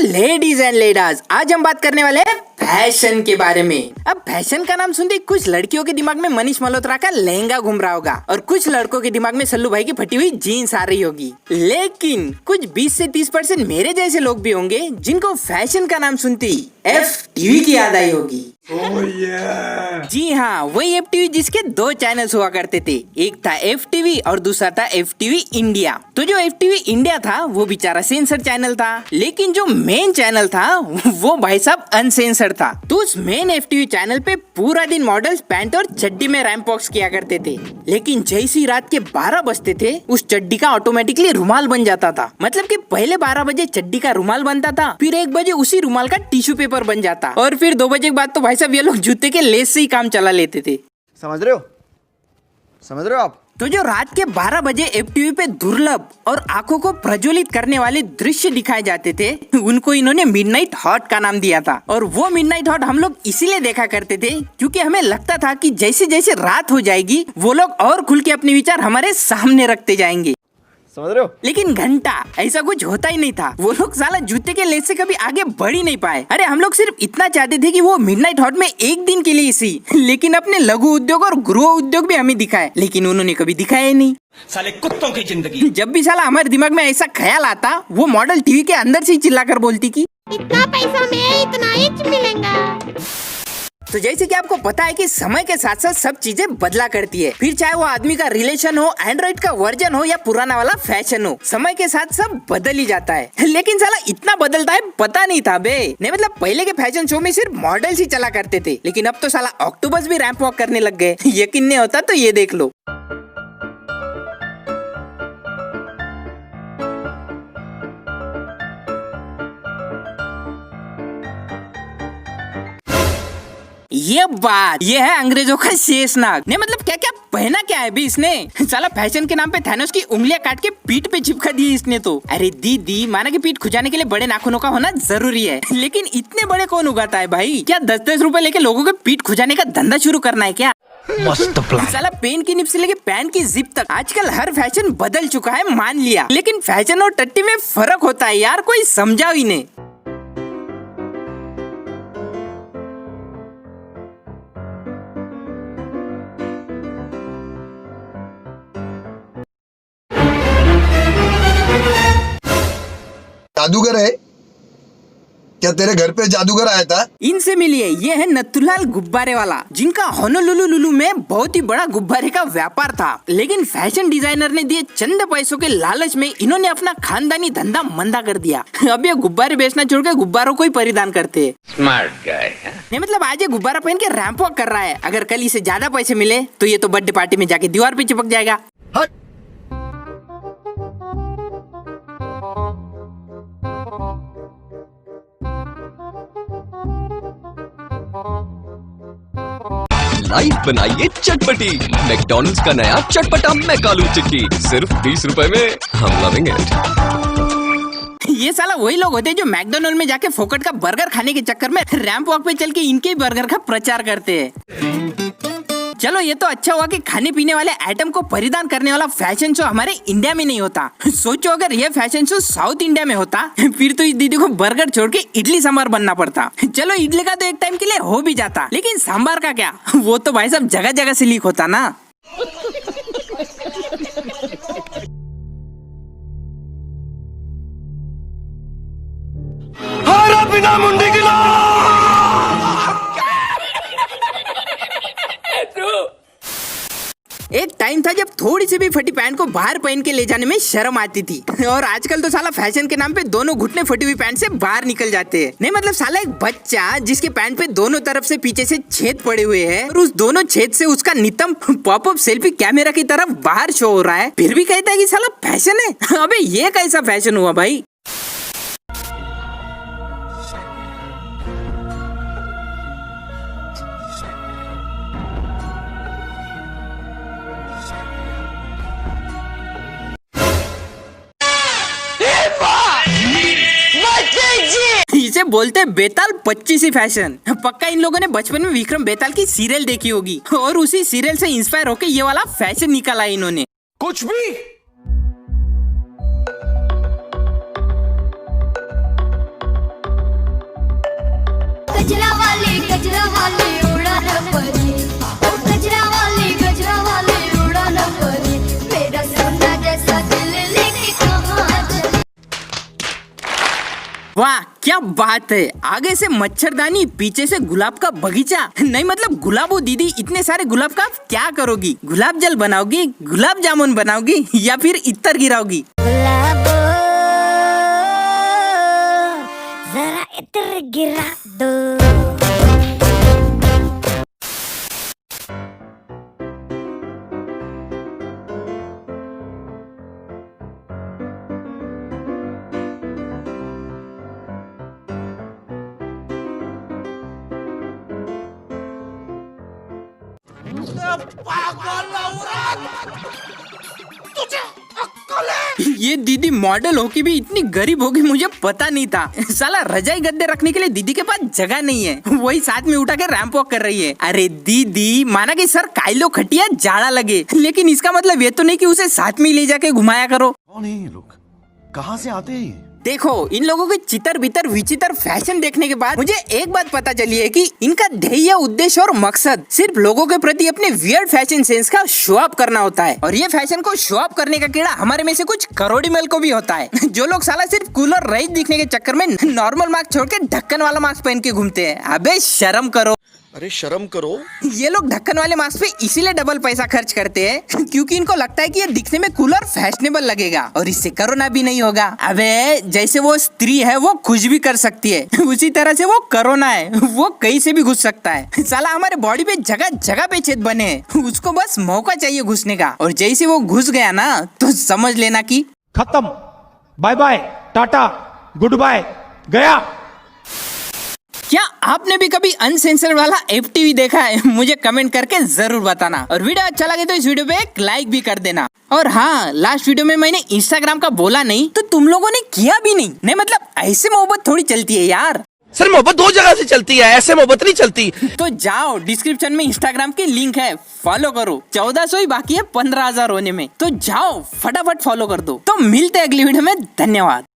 Ladies and लेडास, आज हम बात करने वाले हैं फैशन के बारे में। अब फैशन का नाम सुनते कुछ लड़कियों के दिमाग में मनीष मल्होत्रा का लहंगा घूम रहा होगा और कुछ लड़कों के दिमाग में सल्लू भाई की फटी हुई जीन्स आ रही होगी। लेकिन कुछ 20 से 30% मेरे जैसे लोग भी होंगे जिनको फैशन का नाम सुनते ही FTV की याद आई होगी। जी हाँ, वही FTV जिसके 2 चैनल्स हुआ करते थे, एक था FTV और दूसरा था FTV इंडिया। तो जो FTV इंडिया था वो बेचारा सेंसर चैनल था, लेकिन जो मेन चैनल था वो भाई साहब अनसेंसर्ड था। तो उस मेन FTV चैनल पे पूरा दिन मॉडल्स पैंट और चड्डी में रैंप वॉक्स किया करते थे, लेकिन जैसी रात के 12 बजते थे उस चड्डी का ऑटोमेटिकली रुमाल बन जाता था। मतलब कि पहले 12 बजे चड्डी का रुमाल बनता था, फिर 1 बजे उसी रुमाल का टिश्यू पेपर बन जाता और फिर 2 बजे के बाद तो भाई साहब ये लोग जूते के लेस से ही काम चला लेते थे। समझ रहे हो आप? तो जो रात के 12 बजे FTV पे दुर्लभ और आंखों को प्रज्वलित करने वाले दृश्य दिखाए जाते थे, उनको इन्होंने मिडनाइट हॉट का नाम दिया था। और वो मिडनाइट हॉट हम लोग इसीलिए देखा करते थे क्योंकि हमें लगता था कि जैसे जैसे रात हो जाएगी वो लोग और खुल के अपने विचार हमारे सामने रखते जाएंगे। समझ रहे हो? लेकिन घंटा ऐसा कुछ होता ही नहीं था। वो लोग साला जूते के लेस से कभी आगे बढ़ ही नहीं पाए। अरे हम लोग सिर्फ इतना चाहते थे कि वो मिडनाइट हॉट में एक दिन के लिए इसी, लेकिन अपने लघु उद्योग और गृह उद्योग भी हमें दिखाए, लेकिन उन्होंने कभी दिखाया ही नहीं। साले कुत्तों की जिंदगी। जब भी साला हमारे दिमाग में ऐसा ख्याल आता, वो मॉडल टीवी के अंदर से ही चिल्लाकर बोलती कि इतना पैसा में इतना ही मिलेगा। तो जैसे कि आपको पता है कि समय के साथ साथ सब चीजें बदला करती है, फिर चाहे वो आदमी का रिलेशन हो, एंड्रॉइड का वर्जन हो या पुराना वाला फैशन हो, समय के साथ सब बदल ही जाता है। लेकिन साला इतना बदलता है पता नहीं था बे। नहीं मतलब पहले के फैशन शो में सिर्फ मॉडल्स ही चला करते थे, लेकिन अब तो साला ऑक्टोपस भी रैंप वॉक करने लग गए। यकीन नहीं होता तो ये देख लो। ये है अंग्रेजों का शेषनाग। नहीं मतलब क्या क्या पहना क्या है भी इसने। साला फैशन के नाम पे थानोस की उंगलियां काट के पीठ पे चिपका दी इसने तो। अरे दीदी, माना कि पीठ खुजाने के लिए बड़े नाखूनों का होना जरूरी है, लेकिन इतने बड़े कौन उगाता है भाई? क्या 10-10 रुपए लेके लोगों के पीठ खुजाने का धंधा शुरू करना है क्या? मस्त प्लान। साला पेन की निब से लेके पैंट की जिप तक आजकल हर फैशन बदल चुका है, मान लिया, लेकिन फैशन और टट्टी में फर्क होता है यार, कोई समझाओ इन्हें। जादूगर है क्या? तेरे घर पे जादूगर आया था? इनसे मिलिए, ये है नथुलाल गुब्बारे वाला, जिनका होनोलुलु में बहुत ही बड़ा गुब्बारे का व्यापार था, लेकिन फैशन डिजाइनर ने दिए चंद पैसों के लालच में इन्होंने अपना खानदानी धंधा मंदा कर दिया। अब ये गुब्बारे बेचना छोड़ के गुब्बारों को ही परिधान करते हैं। Smart guy. नहीं मतलब आज ये गुब्बारा पहन के रैंप वॉक कर रहा है, अगर कल इसे ज्यादा पैसे मिले तो ये तो बर्थडे पार्टी में जाके दीवार पे चिपक जाएगा। लाइफ बनाइए चटपटी, मैकडॉनल्ड्स का नया चटपटा मैकालू टिक्की सिर्फ 20 रुपए में। हम लविंग इट। ये साला वही लोग होते हैं जो मैकडॉनल्ड में जाके फोकट का बर्गर खाने के चक्कर में रैंप वॉक पे चल के इनके बर्गर का प्रचार करते हैं। चलो ये तो अच्छा हुआ कि खाने पीने वाले आइटम को परिधान करने वाला फैशन शो हमारे इंडिया में नहीं होता। सोचो अगर ये फैशन शो साउथ इंडिया में होता, फिर तो इस दीदी को बर्गर छोड़ के इडली सांभर बनना पड़ता। चलो इडली का तो एक टाइम के लिए हो भी जाता, लेकिन सांभर का क्या, वो तो भाई साहब जगह जगह से लीक होता ना। बिना मुंडी की एक टाइम था जब थोड़ी सी भी फटी पैंट को बाहर पहन के ले जाने में शर्म आती थी, और आजकल तो साला फैशन के नाम पे दोनों घुटने फटी हुई पैंट से बाहर निकल जाते हैं। नहीं मतलब साला एक बच्चा जिसके पैंट पे दोनों तरफ से पीछे से छेद पड़े हुए हैं और उस दोनों छेद से उसका नितंब पॉपअप सेल्फी कैमरा की तरफ बाहर शो हो रहा है, फिर भी कहता है कि साला फैशन है। अबे ये कैसा फैशन हुआ भाई? इसे बोलते बेताल 25 फैशन। पक्का इन लोगों ने बचपन में विक्रम बेताल की सीरियल देखी होगी और उसी सीरियल से इंस्पायर होकर ये वाला फैशन निकाला इन्होंने। कुछ भी वाह क्या बात है, आगे से मच्छरदानी पीछे से गुलाब का बगीचा। नहीं मतलब गुलाबो दीदी इतने सारे गुलाब का आप क्या करोगी? गुलाब जल बनाओगी, गुलाब जामुन बनाओगी या फिर इत्तर गिराओगी? गुलाबो जरा इतर गिरा दो। ये दीदी मॉडल होके भी इतनी गरीब होगी मुझे पता नहीं था। साला रजाई गद्दे रखने के लिए दीदी के पास जगह नहीं है, वही साथ में उठा के रैंप वॉक कर रही है। अरे दीदी माना कि सर काइलो खटिया जाड़ा लगे, लेकिन इसका मतलब ये तो नहीं कि उसे साथ में ले जाके घुमाया करो। कौन है ये लोग? कहाँ से आते हैं? देखो इन लोगों के चितर बितर विचित्र फैशन देखने के बाद मुझे एक बात पता चली है कि इनका ध्येय, उद्देश्य और मकसद सिर्फ लोगों के प्रति अपने वियर्ड फैशन सेंस का शो अप करना होता है। और ये फैशन को शो अप करने का कीड़ा हमारे में से कुछ करोड़ी मेल को भी होता है। जो लोग साला सिर्फ कूलर रईस दिखने के चक्कर में नॉर्मल मास्क छोड़ के ढक्कन वाला मास्क पहन के घूमते हैं। अबे शर्म करो। अरे शर्म करो। ये लोग ढक्कन वाले मास्क पे इसीलिए डबल पैसा खर्च करते हैं क्योंकि इनको लगता है कि ये दिखने में कूल और फैशनेबल लगेगा और इससे कोरोना भी नहीं होगा। अबे जैसे वो स्त्री है वो कुछ भी कर सकती है, उसी तरह से वो कोरोना है, वो कहीं से भी घुस सकता है। साला हमारे बॉडी पे जगह जगह पे छेद बने हैं, उसको बस मौका चाहिए घुसने का। और जैसे वो घुस गया ना तो समझ लेना कि खत्म, bye bye, tata, goodbye, गया। क्या आपने भी कभी अनसेंसर्ड वाला FTV देखा है? मुझे कमेंट करके जरूर बताना। और वीडियो अच्छा लगे तो इस वीडियो पे एक लाइक भी कर देना। और हाँ, लास्ट वीडियो में मैंने इंस्टाग्राम का बोला नहीं तो तुम लोगों ने किया भी नहीं। नहीं मतलब ऐसे मोहब्बत थोड़ी चलती है यार। सर मोहब्बत दो जगह से चलती है, ऐसे मोहब्बत नहीं चलती। तो जाओ डिस्क्रिप्शन में इंस्टाग्राम की लिंक है, फॉलो करो। 1400 ही बाकी है 15,000 होने में, तो जाओ फटाफट फॉलो कर दो। तो मिलते हैं अगली वीडियो में, धन्यवाद।